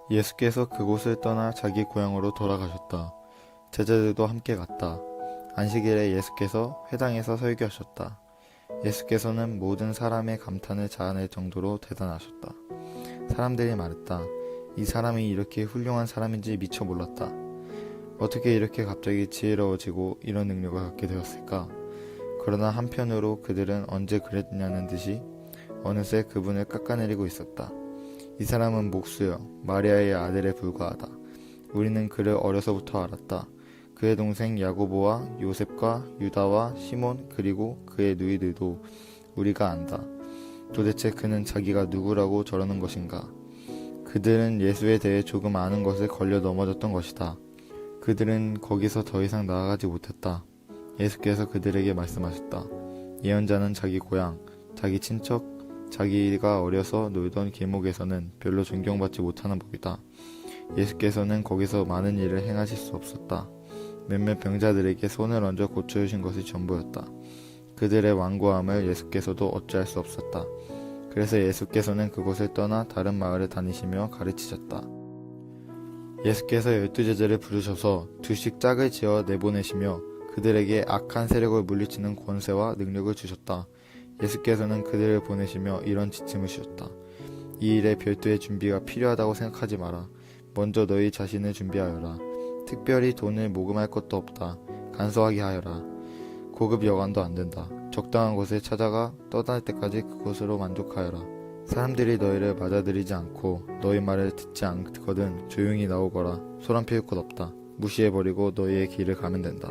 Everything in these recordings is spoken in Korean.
예수께서 그곳을 떠나 자기 고향으로 돌아가셨다. 제자들도 함께 갔다. 안식일에 예수께서 회당에서 설교하셨다. 예수께서는 모든 사람의 감탄을 자아낼 정도로 대단하셨다. 사람들이 말했다. 이 사람이 이렇게 훌륭한 사람인지 미처 몰랐다. 어떻게 이렇게 갑자기 지혜로워지고 이런 능력을 갖게 되었을까? 그러나 한편으로 그들은 언제 그랬냐는 듯이 어느새 그분을 깎아내리고 있었다. 이 사람은 목수여, 마리아의 아들에 불과하다. 우리는 그를 어려서부터 알았다. 그의 동생 야고보와 요셉과 유다와 시몬 그리고 그의 누이들도 우리가 안다. 도대체 그는 자기가 누구라고 저러는 것인가? 그들은 예수에 대해 조금 아는 것을 걸려 넘어졌던 것이다. 그들은 거기서 더 이상 나아가지 못했다. 예수께서 그들에게 말씀하셨다. 예언자는 자기 고향, 자기 친척, 자기가 어려서 놀던 길목에서는 별로 존경받지 못하는 법이다. 예수께서는 거기서 많은 일을 행하실 수 없었다. 몇몇 병자들에게 손을 얹어 고쳐주신 것이 전부였다. 그들의 완고함을 예수께서도 어찌할 수 없었다. 그래서 예수께서는 그곳을 떠나 다른 마을에 다니시며 가르치셨다. 예수께서 12제자를 부르셔서 두씩 짝을 지어 내보내시며 그들에게 악한 세력을 물리치는 권세와 능력을 주셨다. 예수께서는 그들을 보내시며 이런 지침을 주셨다. 이 일에 별도의 준비가 필요하다고 생각하지 마라. 먼저 너희 자신을 준비하여라. 특별히 돈을 모금할 것도 없다. 간소하게 하여라. 고급 여관도 안 된다. 적당한 곳에 찾아가 떠날 때까지 그곳으로 만족하여라. 사람들이 너희를 맞아들이지 않고 너희 말을 듣지 않거든 조용히 나오거라. 소란 피울 곳 없다. 무시해버리고 너희의 길을 가면 된다.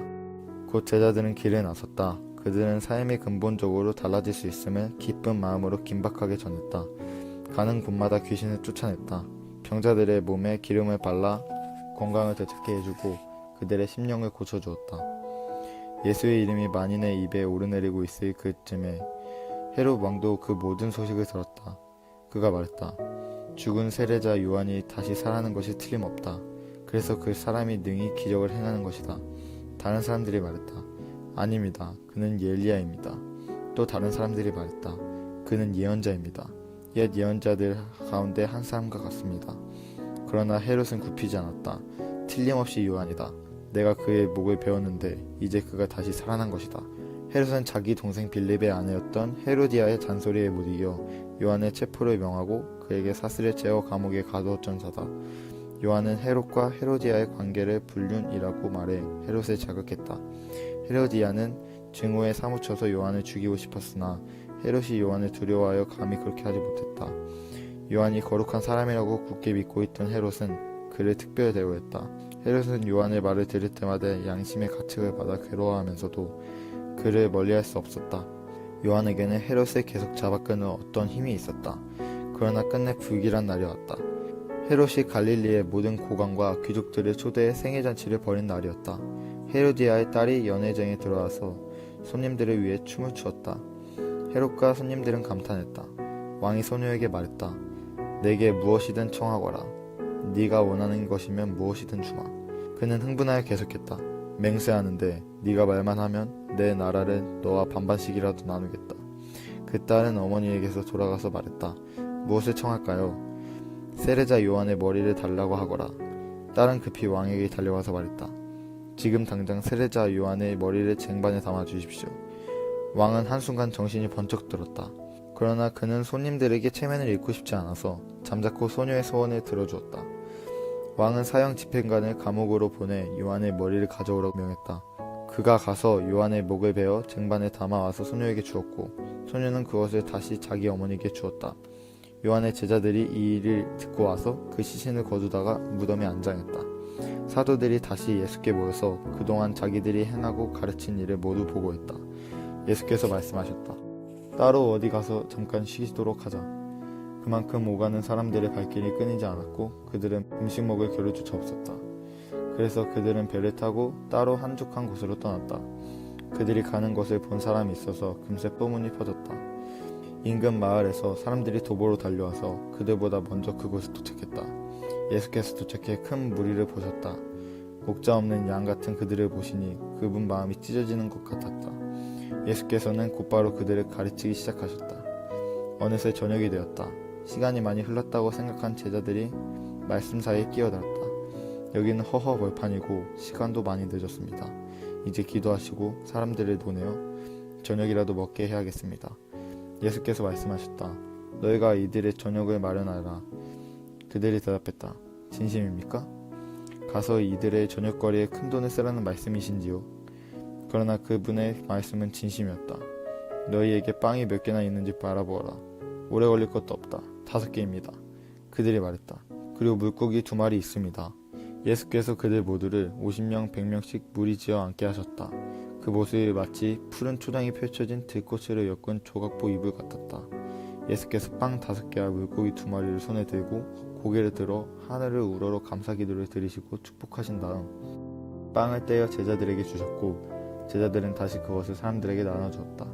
곧 제자들은 길에 나섰다. 그들은 삶이 근본적으로 달라질 수 있음을 기쁜 마음으로 긴박하게 전했다. 가는 곳마다 귀신을 쫓아냈다. 병자들의 몸에 기름을 발라 건강을 되찾게 해주고 그들의 심령을 고쳐주었다. 예수의 이름이 만인의 입에 오르내리고 있을 그쯤에 헤롯 왕도 그 모든 소식을 들었다. 그가 말했다. 죽은 세례자 요한이 다시 살아나는 것이 틀림없다. 그래서 그 사람이 능히 기적을 행하는 것이다. 다른 사람들이 말했다. 아닙니다. 그는 엘리야입니다. 또 다른 사람들이 말했다. 그는 예언자입니다. 옛 예언자들 가운데 한 사람과 같습니다. 그러나 헤롯은 굽히지 않았다. 틀림없이 요한이다. 내가 그의 목을 베었는데 이제 그가 다시 살아난 것이다. 헤롯은 자기 동생 빌립의 아내였던 헤로디아의 잔소리에 못 이겨 요한의 체포를 명하고 그에게 사슬에 채워 감옥에 가두었던 자다. 요한은 헤롯과 헤로디아의 관계를 불륜이라고 말해 헤롯을 자극했다. 헤로디아는 증오에 사무쳐서 요한을 죽이고 싶었으나 헤롯이 요한을 두려워하여 감히 그렇게 하지 못했다. 요한이 거룩한 사람이라고 굳게 믿고 있던 헤롯은 그를 특별히 대우했다. 헤롯은 요한의 말을 들을 때마다 양심의 가책을 받아 괴로워하면서도 그를 멀리할 수 없었다. 요한에게는 헤롯을 계속 잡아끄는 어떤 힘이 있었다. 그러나 끝내 불길한 날이 왔다. 헤롯이 갈릴리의 모든 고관과 귀족들을 초대해 생일잔치를 벌인 날이었다. 헤로디아의 딸이 연회장에 들어와서 손님들을 위해 춤을 추었다. 헤롯과 손님들은 감탄했다. 왕이 소녀에게 말했다. 내게 무엇이든 청하거라. 네가 원하는 것이면 무엇이든 주마. 그는 흥분하여 계속했다. 맹세하는데 네가 말만 하면 내 나라를 너와 반반씩이라도 나누겠다. 그 딸은 어머니에게서 돌아가서 말했다. 무엇을 청할까요? 세례자 요한의 머리를 달라고 하거라. 딸은 급히 왕에게 달려가서 말했다. 지금 당장 세례자 요한의 머리를 쟁반에 담아 주십시오. 왕은 한순간 정신이 번쩍 들었다. 그러나 그는 손님들에게 체면을 잃고 싶지 않아서 잠자코 소녀의 소원을 들어주었다. 왕은 사형 집행관을 감옥으로 보내 요한의 머리를 가져오라고 명했다. 그가 가서 요한의 목을 베어 쟁반에 담아와서 소녀에게 주었고 소녀는 그것을 다시 자기 어머니에게 주었다. 요한의 제자들이 이 일을 듣고 와서 그 시신을 거두다가 무덤에 안장했다. 사도들이 다시 예수께 모여서 그동안 자기들이 행하고 가르친 일을 모두 보고했다. 예수께서 말씀하셨다. 따로 어디 가서 잠깐 쉬도록 하자. 그만큼 오가는 사람들의 발길이 끊이지 않았고 그들은 음식 먹을 겨를조차 없었다. 그래서 그들은 배를 타고 따로 한적한 곳으로 떠났다. 그들이 가는 것을 본 사람이 있어서 금세 소문이 퍼졌다. 인근 마을에서 사람들이 도보로 달려와서 그들보다 먼저 그곳에 도착했다. 예수께서 도착해 큰 무리를 보셨다. 목자 없는 양 같은 그들을 보시니 그분 마음이 찢어지는 것 같았다. 예수께서는 곧바로 그들을 가르치기 시작하셨다. 어느새 저녁이 되었다. 시간이 많이 흘렀다고 생각한 제자들이 말씀 사이에 끼어들었다. 여기는 허허 벌판이고 시간도 많이 늦었습니다. 이제 기도하시고 사람들을 보내어 저녁이라도 먹게 해야겠습니다. 예수께서 말씀하셨다. 너희가 이들의 저녁을 마련하라. 그들이 대답했다. 진심입니까? 가서 이들의 저녁거리에 큰돈을 쓰라는 말씀이신지요? 그러나 그분의 말씀은 진심이었다. 너희에게 빵이 몇 개나 있는지 바라보아라. 오래 걸릴 것도 없다. 5개입니다. 그들이 말했다. 그리고 물고기 2마리 있습니다. 예수께서 그들 모두를 50명 100명씩 무리지어 앉게 하셨다. 그 모습이 마치 푸른 초장이 펼쳐진 들꽃으로 엮은 조각보 이불 같았다. 예수께서 빵 5개와 물고기 2마리를 손에 들고 고개를 들어 하늘을 우러러 감사기도를 드리시고 축복하신 다음 빵을 떼어 제자들에게 주셨고 제자들은 다시 그것을 사람들에게 나눠주었다.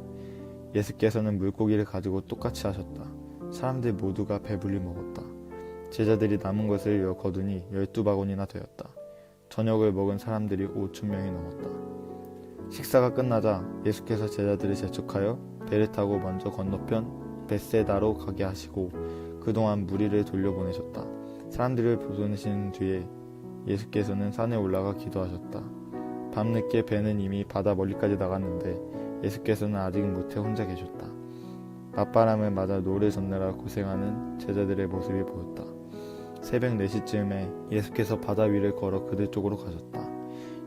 예수께서는 물고기를 가지고 똑같이 하셨다. 사람들 모두가 배불리 먹었다. 제자들이 남은 것을 거두니 12바구니나 되었다. 저녁을 먹은 사람들이 5,000명이 넘었다. 식사가 끝나자 예수께서 제자들을 재촉하여 배를 타고 먼저 건너편 벳세다로 가게 하시고 그동안 무리를 돌려보내셨다. 사람들을 보내신 뒤에 예수께서는 산에 올라가 기도하셨다. 밤늦게 배는 이미 바다 멀리까지 나갔는데 예수께서는 아직 못해 혼자 계셨다. 맞바람을 맞아 노를 젓느라 고생하는 제자들의 모습이 보였다. 새벽 4시쯤에 예수께서 바다 위를 걸어 그들 쪽으로 가셨다.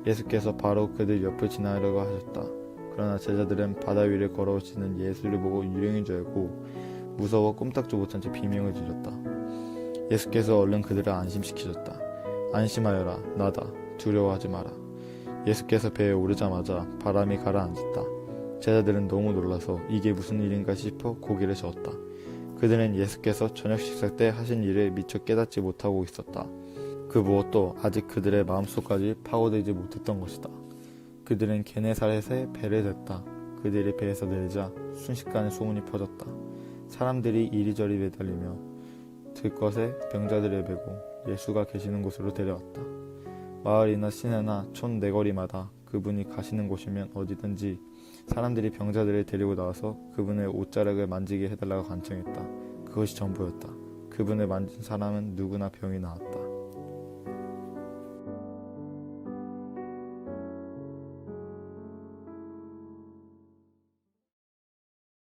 예수께서 바로 그들 옆을 지나려고 하셨다. 그러나 제자들은 바다 위를 걸어오시는 예수를 보고 유령인 줄 알고 무서워 꼼짝도 못한 채 비명을 질렀다. 예수께서 얼른 그들을 안심시키셨다. 안심하여라, 나다. 두려워하지 마라. 예수께서 배에 오르자마자 바람이 가라앉았다. 제자들은 너무 놀라서 이게 무슨 일인가 싶어 고개를 저었다. 그들은 예수께서 저녁 식사 때 하신 일을 미처 깨닫지 못하고 있었다. 그 무엇도 아직 그들의 마음속까지 파고들지 못했던 것이다. 그들은 게네사렛에 배를 댔다. 그들이 배에서 내리자 순식간에 소문이 퍼졌다. 사람들이 이리저리 매달리며 들것에 병자들을 메고 예수가 계시는 곳으로 데려왔다. 마을이나 시내나 촌 내거리마다 그분이 가시는 곳이면 어디든지 사람들이 병자들을 데리고 나와서 그분의 옷자락을 만지게 해달라고 간청했다. 그것이 전부였다. 그분을 만진 사람은 누구나 병이 나았다.